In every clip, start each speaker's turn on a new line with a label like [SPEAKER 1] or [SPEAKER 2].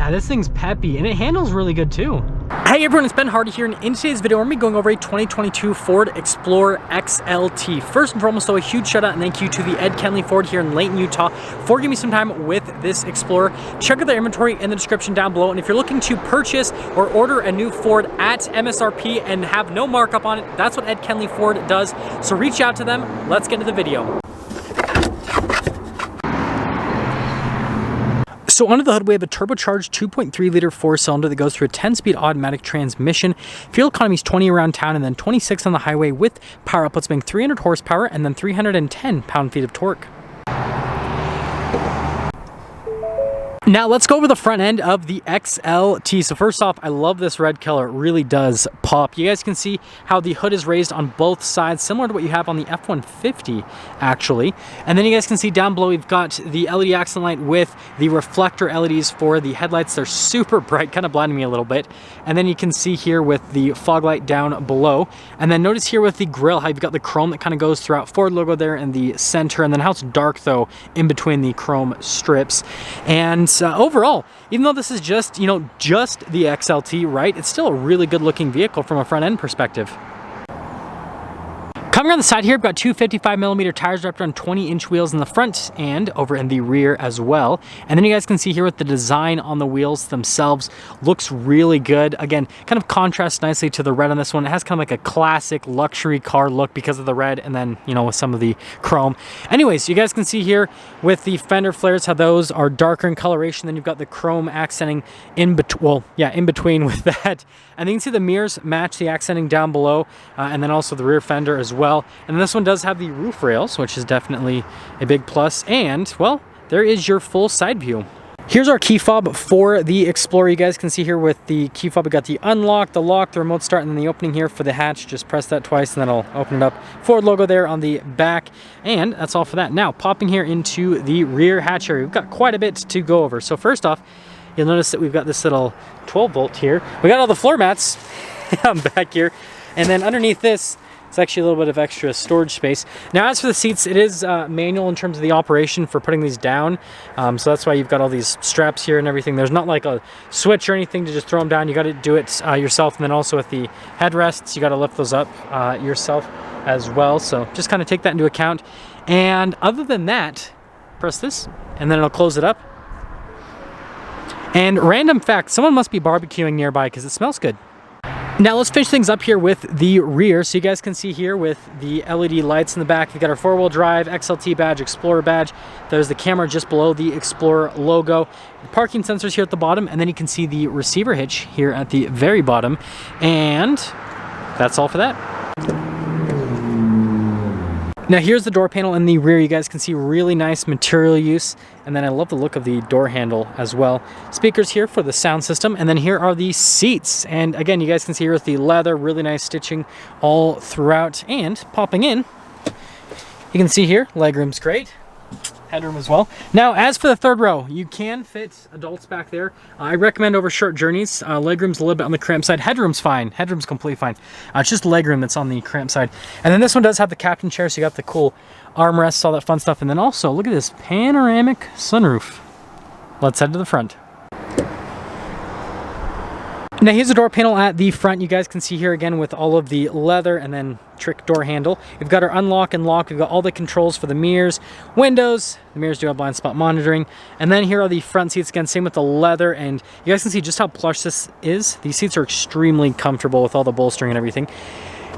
[SPEAKER 1] Yeah, this thing's peppy and it handles really good too. Hey everyone, it's Ben Hardy here, and in today's video, we're going to be going over a 2022 Ford Explorer XLT. First and foremost, though, a huge shout out and thank you to the Ed Kenley Ford here in Layton, Utah for giving me some time with this Explorer. Check out their inventory in the description down below, and if you're looking to purchase or order a new Ford at MSRP and have no markup on it, that's what Ed Kenley Ford does. So reach out to them. Let's get into the video. So under the hood, we have a turbocharged 2.3 liter 4-cylinder that goes through a 10-speed automatic transmission. Fuel economy is 20 around town and then 26 on the highway, with power outputs being 300 horsepower and then 310 pound-feet of torque. Now let's go over the front end of the XLT. So first off, I love this red color. It really does pop. You guys can see how the hood is raised on both sides, similar to what you have on the F-150 actually. And then you guys can see down below, we've got the LED accent light with the reflector LEDs for the headlights. They're super bright, kind of blinding me a little bit. And then you can see here with the fog light down below. And then notice here with the grille, how you've got the chrome that kind of goes throughout Ford logo there in the center. And then how it's dark though in between the chrome strips. And overall, even though this is just the XLT, right, it's still a really good looking vehicle from a front end perspective. Coming around the side here, we've got two 55mm tires wrapped on 20-inch wheels in the front and over in the rear as well. And then you guys can see here with the design on the wheels themselves, looks really good. Again, kind of contrasts nicely to the red on this one. It has kind of like a classic luxury car look because of the red and then, with some of the chrome. Anyways, you guys can see here with the fender flares how those are darker in coloration. Then you've got the chrome accenting in between with that. And you can see the mirrors match the accenting down below and then also the rear fender as well. And this one does have the roof rails, which is definitely a big plus. And, well, there is your full side view. Here's our key fob for the Explorer. You guys can see here with the key fob, we got the unlock, the lock, the remote start, and then the opening here for the hatch. Just press that twice and then it'll open it up. Ford logo there on the back. And that's all for that. Now, popping here into the rear hatch area, we've got quite a bit to go over. So first off, you'll notice that we've got this little 12-volt here. We got all the floor mats back here. And then underneath this, it's actually a little bit of extra storage space. Now, as for the seats, it is manual in terms of the operation for putting these down. So that's why you've got all these straps here and everything. There's not like a switch or anything to just throw them down. You got to do it yourself. And then also with the headrests, you got to lift those up yourself as well. So just kind of take that into account. And other than that, press this and then it'll close it up. And random fact, someone must be barbecuing nearby because it smells good. Now let's finish things up here with the rear. So you guys can see here with the LED lights in the back, we've got our 4-wheel drive, XLT badge, Explorer badge. There's the camera just below the Explorer logo. The parking sensors here at the bottom, and then you can see the receiver hitch here at the very bottom. And that's all for that. Now here's the door panel in the rear. You guys can see really nice material use. And then I love the look of the door handle as well. Speakers here for the sound system. And then here are the seats. And again, you guys can see here with the leather, really nice stitching all throughout. And popping in, you can see here, legroom's great. Headroom as well. Now, as for the third row, you can fit adults back there. I recommend over short journeys. Legroom's a little bit on the cramped side. Headroom's fine. Headroom's completely fine. It's just legroom that's on the cramped side. And then this one does have the captain chair, so you got the cool armrests, all that fun stuff. And then also, look at this panoramic sunroof. Let's head to the front. Now here's the door panel at the front. You guys can see here again with all of the leather and then trick door handle. We've got our unlock and lock. We've got all the controls for the mirrors, windows. The mirrors do have blind spot monitoring. And then here are the front seats again, same with the leather. And you guys can see just how plush this is. These seats are extremely comfortable with all the bolstering and everything.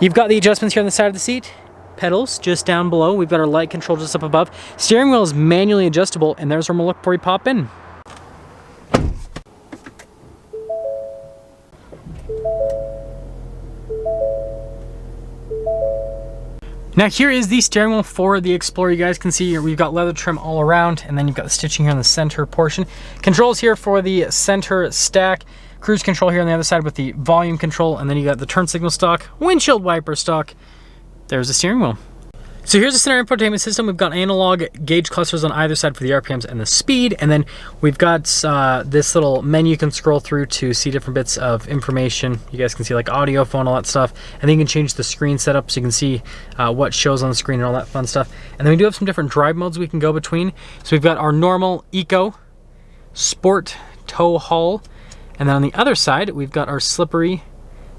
[SPEAKER 1] You've got the adjustments here on the side of the seat. Pedals just down below. We've got our light control just up above. Steering wheel is manually adjustable, and there's where we'll look before we pop in. Now here is the steering wheel for the Explorer. You guys can see here we've got leather trim all around, and then you've got the stitching here on the center portion. Controls here for the center stack. Cruise control here on the other side with the volume control, and then you got the turn signal stock, windshield wiper stock. There's the steering wheel. So here's the center infotainment system. We've got analog gauge clusters on either side for the RPMs and the speed. And then we've got this little menu you can scroll through to see different bits of information. You guys can see like audio, phone, all that stuff. And then you can change the screen setup so you can see what shows on the screen and all that fun stuff. And then we do have some different drive modes we can go between. So we've got our normal, eco, sport, tow haul. And then on the other side, we've got our slippery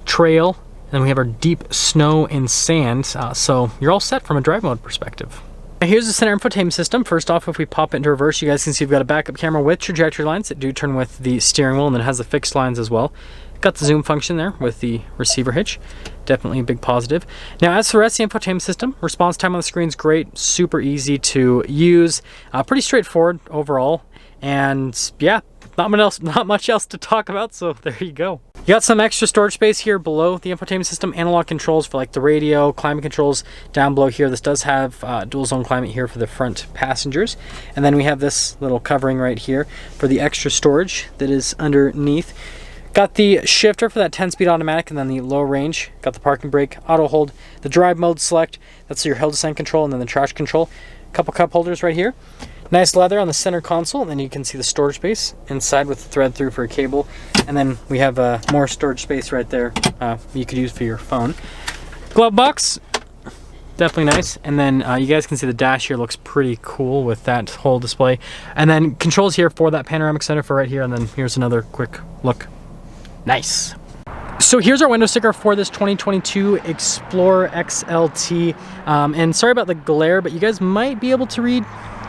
[SPEAKER 1] trail, and then we have our deep snow and sand. So you're all set from a drive mode perspective. Now here's the center infotainment system. First off, if we pop it into reverse, you guys can see we've got a backup camera with trajectory lines that do turn with the steering wheel, and then it has the fixed lines as well. Got the zoom function there with the receiver hitch. Definitely a big positive. Now, as for the rest of the infotainment system, response time on the screen is great, super easy to use, pretty straightforward overall. And yeah, not much else to talk about, so there you go. You got some extra storage space here below the infotainment system, analog controls for like the radio, climate controls down below here. This does have dual zone climate here for the front passengers. And then we have this little covering right here for the extra storage that is underneath. Got the shifter for that 10-speed automatic, and then the low range. Got the parking brake, auto hold, the drive mode select. That's your hill descent control, and then the traction control. Couple cup holders right here. Nice leather on the center console, and then you can see the storage space inside with the thread through for a cable. And then we have more storage space right there you could use for your phone. Glove box, definitely nice. And then you guys can see the dash here looks pretty cool with that whole display. And then controls here for that panoramic center for right here, and then here's another quick look. Nice. So here's our window sticker for this 2022 Explorer XLT. And sorry about the glare, but you guys might be able to read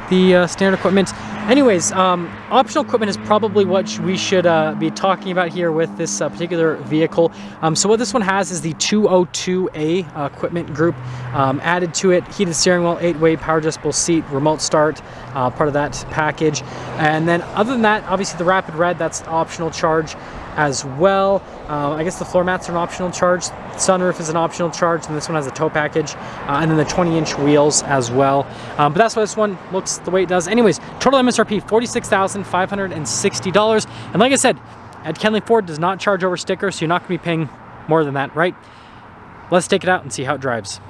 [SPEAKER 1] the standard equipment. Anyways, optional equipment is probably what we should be talking about here with this particular vehicle. So what this one has is the 202A equipment group added to it. Heated steering wheel, 8-way power adjustable seat, remote start, part of that package. And then other than that, obviously the rapid red, that's optional charge as well. I guess the floor mats are an optional charge. Sunroof is an optional charge, and this one has a tow package, and then the 20-inch wheels as well. But that's why this one looks the way it does. Anyways, total MSRP $46,560. And like I said, at Kenley Ford does not charge over sticker, so you're not going to be paying more than that, right? Let's take it out and see how it drives.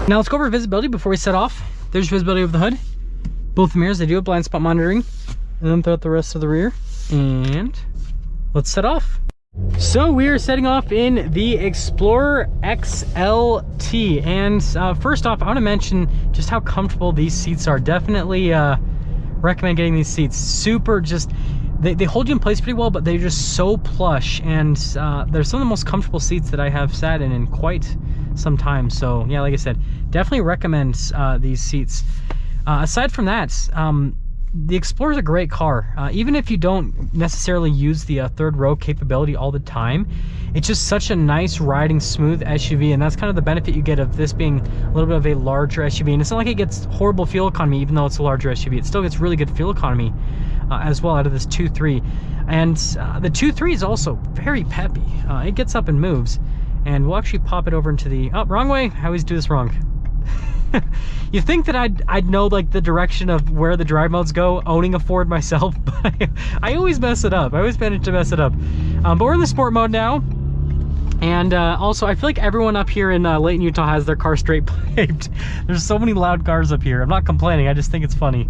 [SPEAKER 1] Now let's go over visibility before we set off. There's visibility of the hood. Both mirrors, they do have blind spot monitoring. And then throughout the rest of the rear. And let's set off. So we are setting off in the Explorer XLT. And first off, I want to mention just how comfortable these seats are. Definitely recommend getting these seats. Super just, they hold you in place pretty well, but they're just so plush. And they're some of the most comfortable seats that I have sat in quite some time. So yeah, like I said, definitely recommend these seats. Aside from that, the Explorer is a great car. Even if you don't necessarily use the third row capability all the time, it's just such a nice riding, smooth SUV, and that's kind of the benefit you get of this being a little bit of a larger SUV. And it's not like it gets horrible fuel economy, even though it's a larger SUV. It still gets really good fuel economy as well out of this 2.3. And the 2.3 is also very peppy. It gets up and moves. And we'll actually pop it over into the, oh, wrong way. I always do this wrong. You think that I'd know like the direction of where the drive modes go, owning a Ford myself, but I always mess it up. I always manage to mess it up. But we're in the sport mode now. And also, I feel like everyone up here in Layton, Utah has their car straight piped. There's so many loud cars up here. I'm not complaining. I just think it's funny.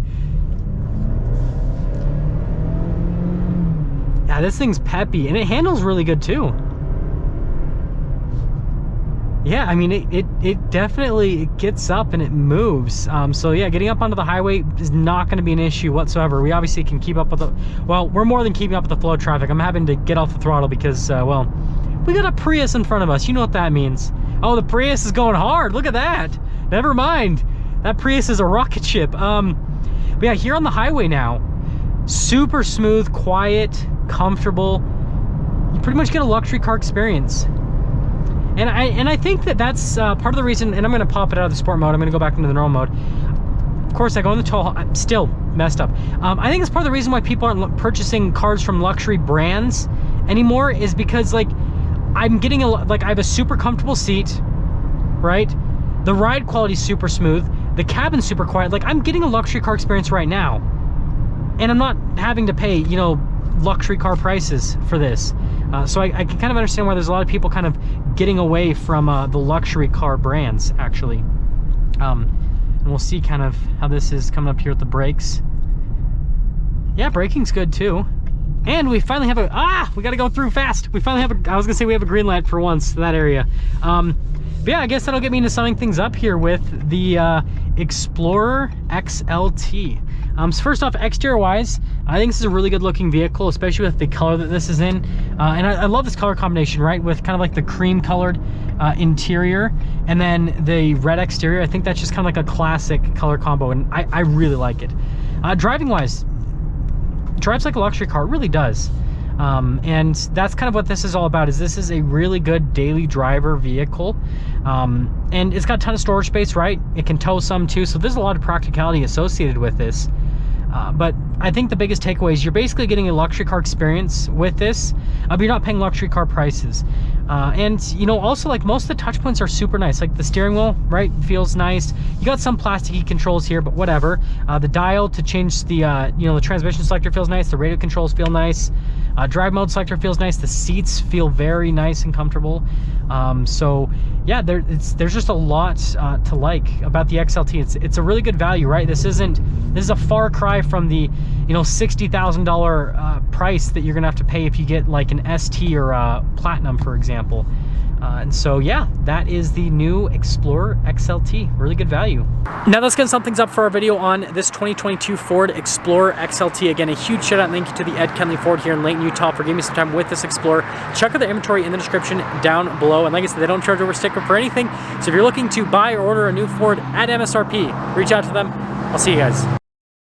[SPEAKER 1] Yeah, this thing's peppy, and it handles really good too. Yeah, I mean, it definitely gets up and it moves. So yeah, getting up onto the highway is not going to be an issue whatsoever. We obviously can keep up with the, well, we're more than keeping up with the flow of traffic. I'm having to get off the throttle because, well, we got a Prius in front of us. You know what that means. Oh, the Prius is going hard. Look at that. Never mind. That Prius is a rocket ship. But yeah, here on the highway now, super smooth, quiet, comfortable. You pretty much get a luxury car experience. And I think that that's part of the reason, and I'm going to pop it out of the sport mode. I'm going to go back into the normal mode. Of course, I go in the tow haul. I'm still messed up. I think it's part of the reason why people aren't purchasing cars from luxury brands anymore is because, like, I'm getting I have a super comfortable seat, right? The ride quality is super smooth. The cabin's super quiet. Like, I'm getting a luxury car experience right now. And I'm not having to pay, you know, luxury car prices for this. So I can kind of understand why there's a lot of people kind of getting away from the luxury car brands, actually. And we'll see kind of how this is coming up here with the brakes. Yeah, braking's good too. And we finally have we gotta go through fast. We finally have I was gonna say we have a green light for once in that area. But yeah, I guess that'll get me into summing things up here with the Explorer XLT. So first off, exterior wise, I think this is a really good looking vehicle, especially with the color that this is in. And I love this color combination, right? With kind of like the cream colored interior and then the red exterior. I think that's just kind of like a classic color combo, and I really like it. Driving wise, drives like a luxury car. It really does. And that's kind of what this is all about. Is this is a really good daily driver vehicle, and it's got a ton of storage space, right? It can tow some too, so there's a lot of practicality associated with this. But I think the biggest takeaway is you're basically getting a luxury car experience with this, but you're not paying luxury car prices. And you know, also like most of the touch points are super nice. Like the steering wheel, right, feels nice. You got some plasticky controls here, but whatever. The dial to change the you know, the transmission selector feels nice. The radio controls feel nice. Drive mode selector feels nice. The seats feel very nice and comfortable. So yeah, there's just a lot to like about the XLT. It's a really good value, right? This is a far cry from the, you know, $60,000 price that you're gonna have to pay if you get like an ST or a Platinum, for example. And so yeah, that is the new Explorer XLT. Really good value. Now let's get some things up for our video on this 2022 Ford Explorer XLT. Again, a huge shout out and thank you to the Ed Kenley Ford here in Layton, Utah for giving me some time with this Explorer. Check out their inventory in the description down below. And like I said, they don't charge over sticker for anything. So if you're looking to buy or order a new Ford at MSRP, reach out to them. I'll see you guys.